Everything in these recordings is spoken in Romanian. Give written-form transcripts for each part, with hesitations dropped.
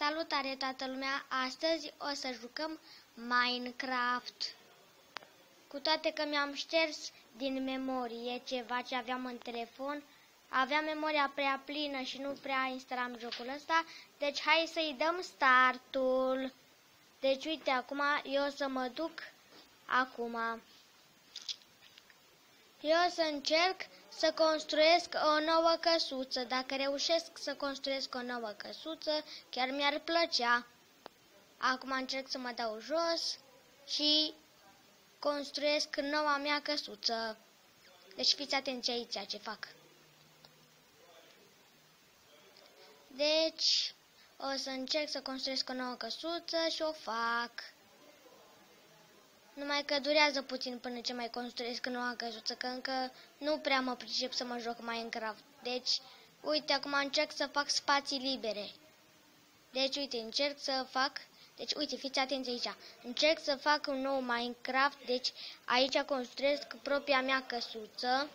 Salutare toată lumea! Astăzi o să jucăm Minecraft. Cu toate că mi-am șters din memorie ceva ce aveam în telefon, aveam memoria prea plină și nu prea instalam jocul ăsta, deci hai să-i dăm startul. Deci uite, acum eu o să mă duc acum. Eu o să încerc să construiesc o nouă căsuță. Dacă reușesc să construiesc o nouă căsuță, chiar mi-ar plăcea. Acum încerc să mă dau jos și construiesc noua mea căsuță. Deci fiți atenți aici ce fac. Deci o să încerc să construiesc o nouă căsuță și o fac. Numai că durează puțin până ce mai construiesc noua căsuță, că încă nu prea mă pricep să mă joc Minecraft. Deci, uite, acum încerc să fac spații libere. Deci, uite, încerc să fac... Deci, uite, fiți atenți aici. Încerc să fac un nou Minecraft, deci aici construiesc propria mea căsuță.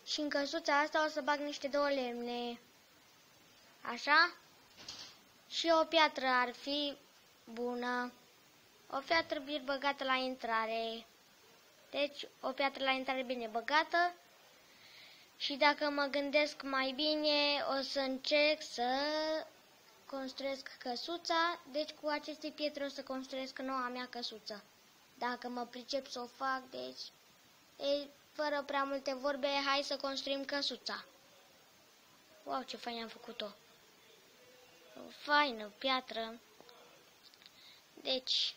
Și în căsuța asta o să bag niște două lemne. Așa? Și o piatră ar fi bună. O piatră bine băgată la intrare. Deci, o piatră la intrare bine băgată. Și dacă mă gândesc mai bine, o să încerc să construiesc căsuța. Deci, cu aceste pietre o să construiesc noua mea căsuță. Dacă mă pricep să o fac, deci, fără prea multe vorbe, hai să construim căsuța. Wow, ce fain am făcut-o. O faină piatră. Deci...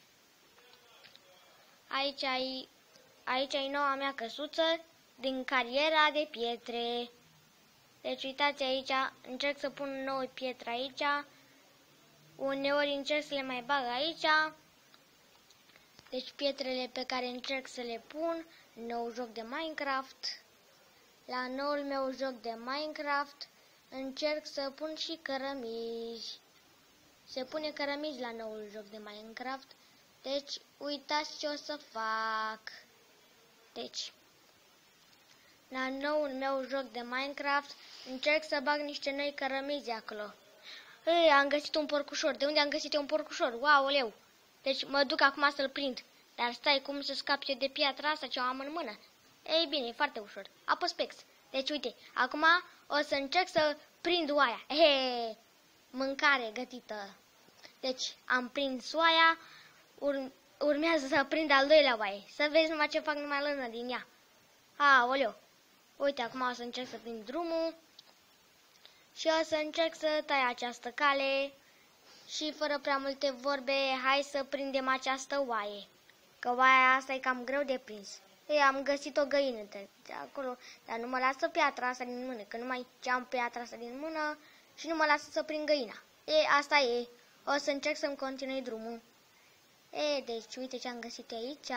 Aici e noua mea căsuță din cariera de pietre. Deci uitați aici, încerc să pun nouă pietre aici. Uneori încerc să le mai bag aici. Deci pietrele pe care încerc să le pun, nou joc de Minecraft. La noul meu joc de Minecraft încerc să pun și cărămizi. Se pune cărămizi la noul joc de Minecraft. Deci, uitați ce o să fac. Deci, la noul meu joc de Minecraft, încerc să bag niște noi cărămizi acolo. Ei, am găsit un porcușor. De unde am găsit eu un porcușor? Wow, leu. Deci, mă duc acum să-l prind. Dar stai, cum să scap eu de piatra asta ce o am în mână? Ei bine, e foarte ușor. Apăs pe X. Deci, uite, acum o să încerc să prind oaia. He, mâncare gătită. Deci, am prins oaia. Urmează să prind al doilea oaie. Să vezi numai ce fac numai lână din ea. Aoleu. Uite, acum o să încerc să prind drumul. Și o să încerc să tai această cale. Și fără prea multe vorbe, hai să prindem această oaie. Că oaia asta e cam greu de prins. Ei, am găsit o găină de acolo. Dar nu mă lasă piatra asta din mână. Că nu mai am piatra asta din mână. Și nu mă lasă să prind găina. Ei, asta e. O să încerc să-mi continui drumul. Deci, uite ce am găsit aici.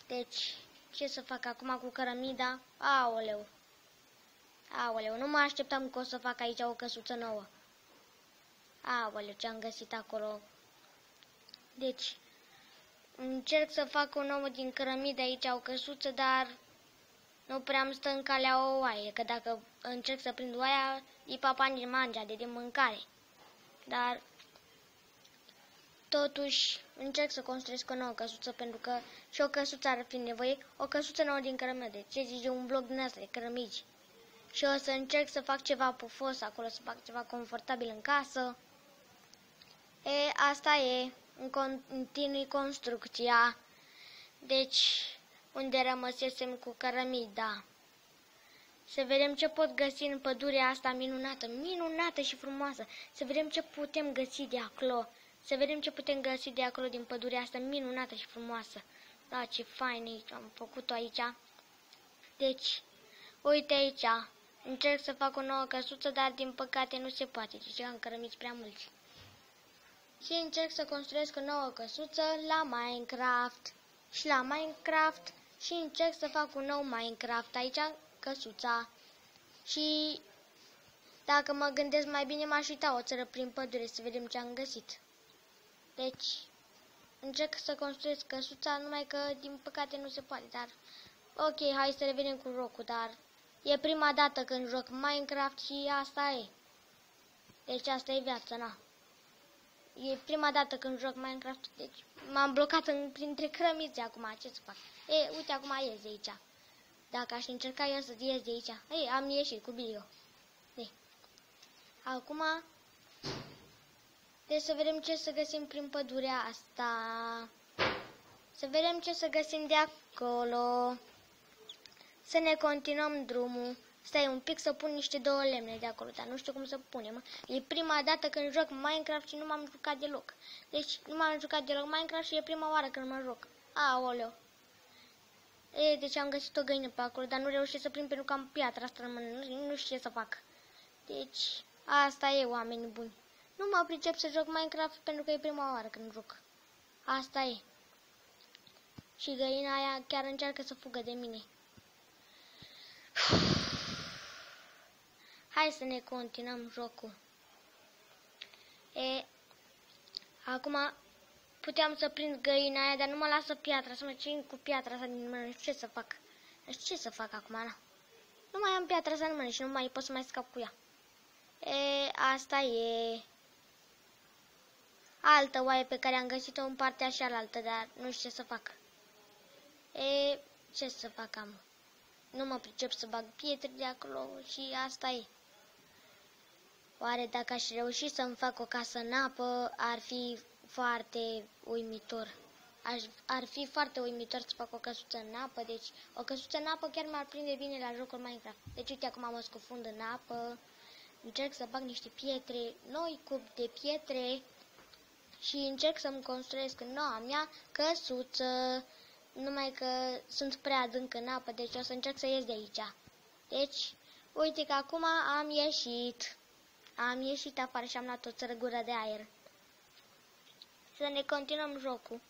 Deci, ce să fac acum cu cărămida? Aoleu. Aoleu, nu mă așteptam că o să fac aici o căsuță nouă. Aoleu, ce am găsit acolo. Deci, încerc să fac o nouă din cărămidă aici o căsuță, dar nu prea îmi stă în calea o oaie. Că dacă încerc să prind oaia, e papani mangea de mâncare. Dar... Totuși, încerc să construiesc o nouă căsuță, pentru că și o căsuță ar fi nevoie, o căsuță nouă din cărămide. Ce zice, un bloc din asta de cărămizi. Și o să încerc să fac ceva pufos acolo, să fac ceva confortabil în casă. Asta e, continui construcția. Deci, unde rămăsesem cu cărămida. Să vedem ce pot găsi în pădurea asta minunată și frumoasă. Să vedem ce putem găsi de acolo. Să vedem ce putem găsi de acolo din pădurea asta minunată și frumoasă. Da, ce fain am făcut-o aici. Deci, uite aici. Încerc să fac o nouă căsuță, dar din păcate nu se poate. Deci am cărămiți prea mulți. Și încerc să construiesc o nouă căsuță la Minecraft. Și la Minecraft și încerc să fac un nou Minecraft. Aici căsuța. Și dacă mă gândesc mai bine, m-aș uita o țără prin pădure să vedem ce am găsit. Deci, încerc să construiesc căsuța, numai că, din păcate, nu se poate, dar... Ok, hai să revenim cu jocul, dar... E prima dată când joc Minecraft și asta e. Deci asta e viața, na. E prima dată când joc Minecraft, deci m-am blocat printre crămiți acum, ce să fac? Uite, acum ies de aici. Dacă aș încerca eu să ies de aici. Am ieșit cu video. Acum, deci să vedem ce să găsim prin pădurea asta. Să vedem ce să găsim de acolo. Să ne continuăm drumul. Stai un pic să pun niște 2 lemne de acolo, dar nu știu cum să punem. E prima dată când joc Minecraft și nu m-am jucat deloc. Deci nu m-am jucat deloc Minecraft și e prima oară când mă joc. Aoleu. Deci am găsit o găină pe acolo, dar nu reușesc să prind pentru că am piatra asta în mână. Nu știu ce să fac. Deci asta e, oameni buni. Nu mă pricep să joc Minecraft pentru că e prima oară când joc. Asta e. Și găina aia chiar încearcă să fugă de mine. Hai să ne continuăm jocul. Acum puteam să prind găina aia, dar nu mă lasă piatra, să mă țin cu piatra asta din mână. Nu știu ce să fac. Nu știu ce să fac acum, na. Nu mai am piatra asta în mână și nu mai pot să mai scap cu ea. Asta e. Altă oaie pe care am găsit-o în partea cealaltă, dar nu știu ce să fac. Ce să fac am? Nu mă pricep să bag pietre de acolo și asta e. Oare dacă aș reuși să-mi fac o casă în apă, ar fi foarte uimitor. Ar fi foarte uimitor să fac o căsuță în apă, deci o căsuță în apă chiar m-ar prinde bine la jocul Minecraft. Deci uite acum mă scufund în apă, încerc să bag niște pietre, noi cub de pietre și încerc să-mi construiesc noua mea căsuță. Numai că sunt prea adânc în apă, deci o să încerc să ies de aici. Deci, uite că acum am ieșit. Am ieșit afară și am luat o țărăgură de aer. Să ne continuăm jocul.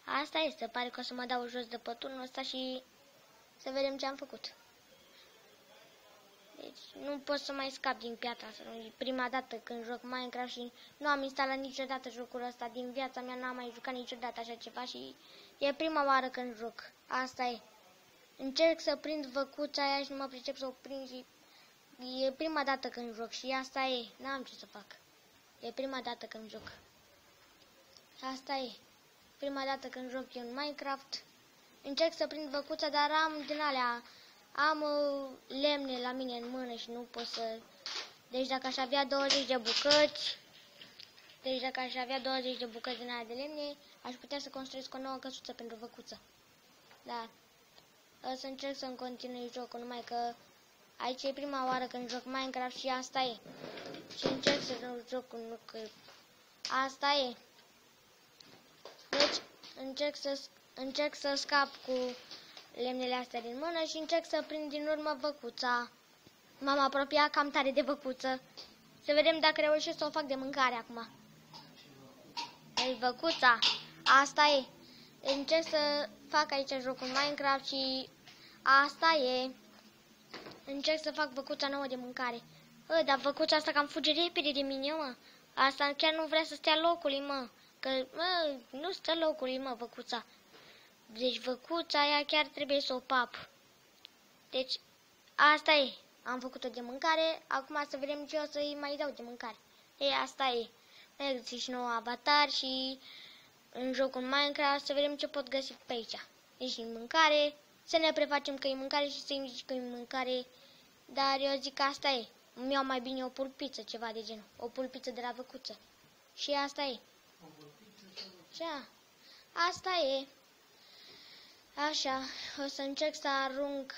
Asta este, pare că o să mă dau jos de pe turnul ăsta și să vedem ce am făcut. Deci, nu pot să mai scap din piatra asta. E prima dată când joc Minecraft și nu am instalat niciodată jocul ăsta. Din viața mea n-am mai jucat niciodată așa ceva și e prima oară când joc. Asta e. Încerc să prind văcuța aia și nu mă pricep să o prind și e prima dată când joc și asta e. N-am ce să fac. E prima dată când joc. Asta e. Prima dată când joc eu în Minecraft. Încerc să prind văcuța, dar am din alea... Am lemne la mine în mână și nu pot să... Deci dacă aș avea 20 de bucăți... din aia de lemne, aș putea să construiesc o nouă căsuță pentru văcuță. Da. O să încerc să-mi continui jocul, numai că aici e prima oară când joc Minecraft și asta e. Și încerc să joc nu că... Asta e. Deci încerc să scap cu lemnele astea din mână și încerc să prind din urmă văcuța. M-am apropiat cam tare de văcuță. Să vedem dacă reușesc să o fac de mâncare acum. Ei, văcuța. Asta e. Încerc să fac aici jocul Minecraft și asta e. Încerc să fac văcuța nouă de mâncare. Dar văcuța asta cam fuge repede de mine, mă. Asta chiar nu vrea să stea locului, mă. Că, nu stă locului, mă, văcuța. Deci văcuța aia chiar trebuie să o pap. Deci, asta e. Am făcut-o de mâncare. Acum să vedem ce o să-i mai dau de mâncare. Asta e. Mai găsi și nou avatar și în jocul Minecraft să vedem ce pot găsi pe aici. Deci în mâncare, să ne prefacem că e mâncare și să-i zici că e mâncare. Dar eu zic că asta e. Îmi iau mai bine o pulpiță, ceva de genul. O pulpiță de la văcuță. Și asta e. Așa. Asta e. Așa, o să încerc să arunc.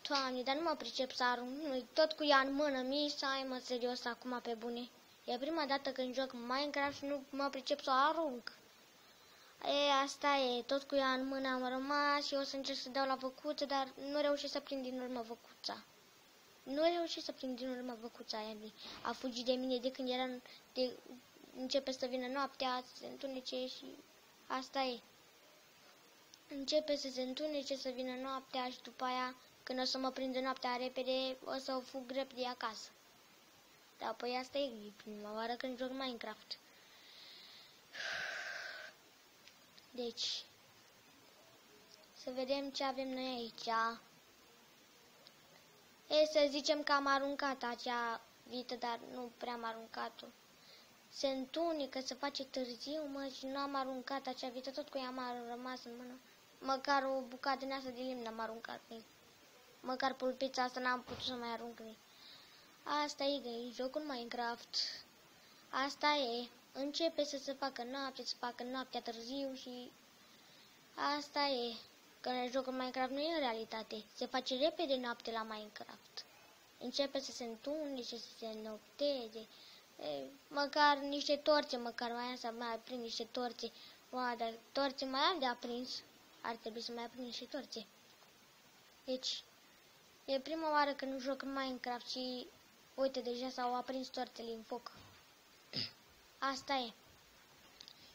Doamne, dar nu mă pricep să arunc. Nu, tot cu ea în mână, ai mă serios acum pe bune. E prima dată când joc Minecraft și nu mă pricep să o arunc. Asta e, tot cu ea în mână am rămas și o să încerc să dau la văcuță, dar nu reușesc să prind din urmă văcuța. Nu reușesc să prind din urmă văcuța aia. A fugit de mine de când era, începe să vină noaptea, să se întunece și asta e. Începe să se întunece, să vină noaptea și după aia, când o să mă prindă noaptea repede, o să o fug repede acasă. Dar apoi asta e prima oară când joc Minecraft. Deci, să vedem ce avem noi aici. Să zicem că am aruncat acea vită, dar nu prea am aruncat-o. Se întunică, se face târziu, mă, și nu am aruncat acea vită, tot cu ea m-a rămas în mână. Măcar o bucată din asta de lemn n-am aruncat. Măcar pulpița asta n-am putut să mai arunc. Asta e jocul Minecraft. Asta e. Începe să se facă noapte, să facă noaptea târziu și... Asta e. Că în jocul Minecraft nu e în realitate. Se face repede noapte la Minecraft. Începe să se întunece, să se nopteze. Măcar niște torțe, măcar mai am să mai aprind niște torțe. Wow, dar torțe mai am de aprins. Ar trebui să mai aprind niște torțe. Deci, e prima oară când joc Minecraft și, uite, deja s-au aprins torțele în foc. Asta e.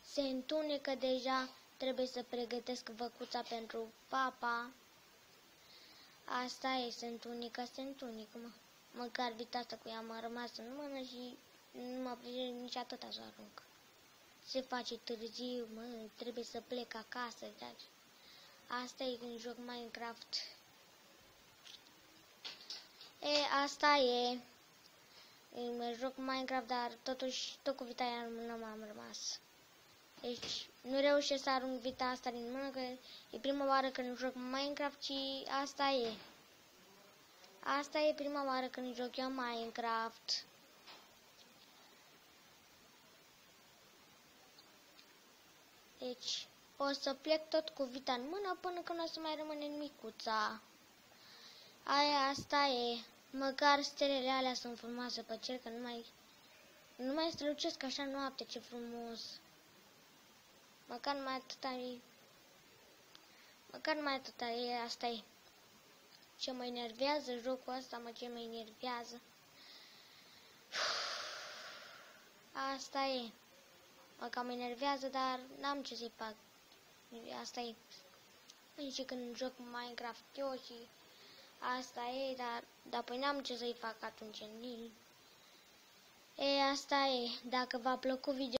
Se întunecă deja, trebuie să pregătesc văcuța pentru papa. Asta e, se întunecă, mă. Măcar vita asta cu ea m-a rămas în mână și nu mă prinde nici atâta să arunc. Se face târziu, mă, trebuie să plec acasă, dar asta e când joc Minecraft. Asta e. Joc Minecraft, dar totuși tot cu vita aia în mână m-am rămas. Deci nu reușesc să arunc vita asta din mână, că e prima oară când joc Minecraft și asta e. Asta e prima oară când joc eu Minecraft. Deci o să plec tot cu vita în mână până când o să mai rămâne micuța. Asta e. Măcar stelele alea sunt frumoase pe cer, că nu mai strălucesc așa noapte, ce frumos. Măcar mai atâta e, asta e. Ce mă enervează jocul ăsta, mă, ce mă enervează. Asta e. Mă cam enervează, dar n-am ce să-i fac. Asta e. Nici când joc Minecraft eu și asta e, dar apoi n-am ce să-i fac atunci. Asta e. Dacă v-a plăcut video